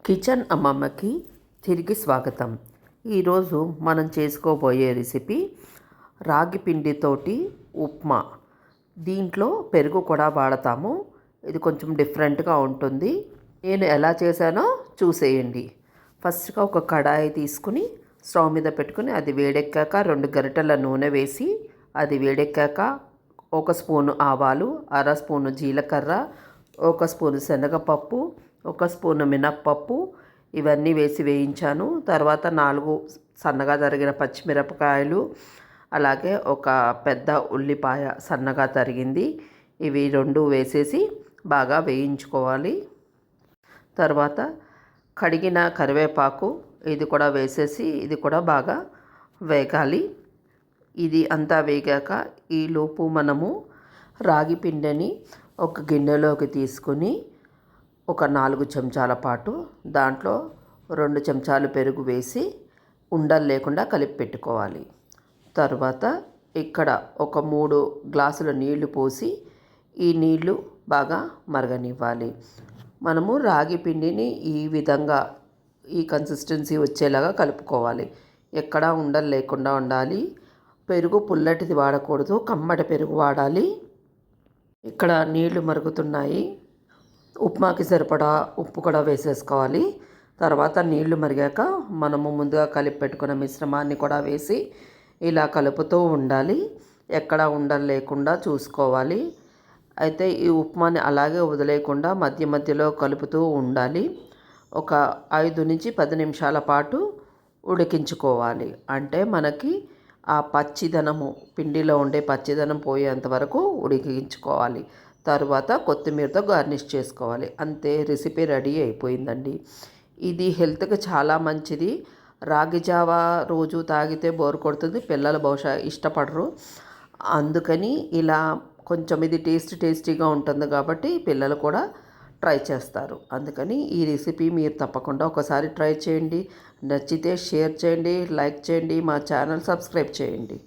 Kitchen అమ్మమ్మకి తిరిగి స్వాగతం. ఈరోజు మనం చేసుకోబోయే రెసిపీ రాగి పిండితోటి ఉప్మా. దీంట్లో పెరుగు కూడా వాడతాము. ఇది కొంచెం డిఫరెంట్గా ఉంటుంది. నేను ఎలా చేశానో చూసేయండి. ఫస్ట్గా ఒక కడాయి తీసుకుని స్టవ్ మీద పెట్టుకుని అది వేడెక్కాక 2 గరిటెల నూనె వేసి అది వేడెక్కాక 1 స్పూను ఆవాలు, 1/2 స్పూను జీలకర్ర, 1 స్పూను శనగపప్పు, 1 స్పూను మినప్పప్పు ఇవన్నీ వేసి వేయించాను. తర్వాత 4 సన్నగా తరిగిన పచ్చిమిరపకాయలు, అలాగే ఒక పెద్ద ఉల్లిపాయ సన్నగా తరిగింది, ఇవి 2 వేసేసి బాగా వేయించుకోవాలి. తర్వాత కడిగిన కరివేపాకు ఇది కూడా వేసేసి ఇది కూడా బాగా వేగాలి. ఇది అంతా వేగాక ఈలోపు మనము రాగి పిండిని ఒక గిన్నెలోకి తీసుకుని ఒక 4 చెంచాల పాటు దాంట్లో 2 చెంచాలు పెరుగు వేసి ఉండలు లేకుండా కలిపి పెట్టుకోవాలి. తర్వాత ఇక్కడ ఒక 3 గ్లాసుల నీళ్లు పోసి ఈ నీళ్లు బాగా మరగనివ్వాలి. మనము రాగి పిండిని ఈ విధంగా ఈ కన్సిస్టెన్సీ వచ్చేలాగా కలుపుకోవాలి. ఎక్కడా ఉండలు లేకుండా ఉండాలి. పెరుగు పుల్లటిది వాడకూడదు, కమ్మటి పెరుగు వాడాలి. ఇక్కడ నీళ్లు మరుగుతున్నాయి. ఉప్మాకి సరిపడా ఉప్పు కూడా వేసేసుకోవాలి. తర్వాత నీళ్లు మరిగాక మనము ముందుగా కలిపి పెట్టుకున్న మిశ్రమాన్ని కూడా వేసి ఇలా కలుపుతూ ఉండాలి. ఎక్కడ ఉండలు లేకుండా చూసుకోవాలి. అయితే ఈ ఉప్మాని అలాగే వదిలేయకుండా మధ్య మధ్యలో కలుపుతూ ఉండాలి. ఒక 5 నుంచి 10 నిమిషాల పాటు ఉడికించుకోవాలి. అంటే మనకి ఆ పచ్చిదనము పిండిలో ఉండే పచ్చిదనం పోయేంత వరకు ఉడికించుకోవాలి. తర్వాత కొత్తిమీరతో గార్నిష్ చేసుకోవాలి. అంతే, రెసిపీ రెడీ అయిపోయిందండి. ఇది హెల్త్కి చాలా మంచిది. రాగి జావా రోజు తాగితే బోర్ కొడుతుంది, పిల్లలు బహుశా ఇష్టపడరు. అందుకని ఇలా కొంచెం ఇది టేస్టీగా ఉంటుంది కాబట్టి పిల్లలు కూడా ట్రై చేస్తారు. అందుకని ఈ రెసిపీ మీరు తప్పకుండా ఒకసారి ట్రై చేయండి. నచ్చితే షేర్ చేయండి, లైక్ చేయండి, మా ఛానల్ సబ్స్క్రైబ్ చేయండి.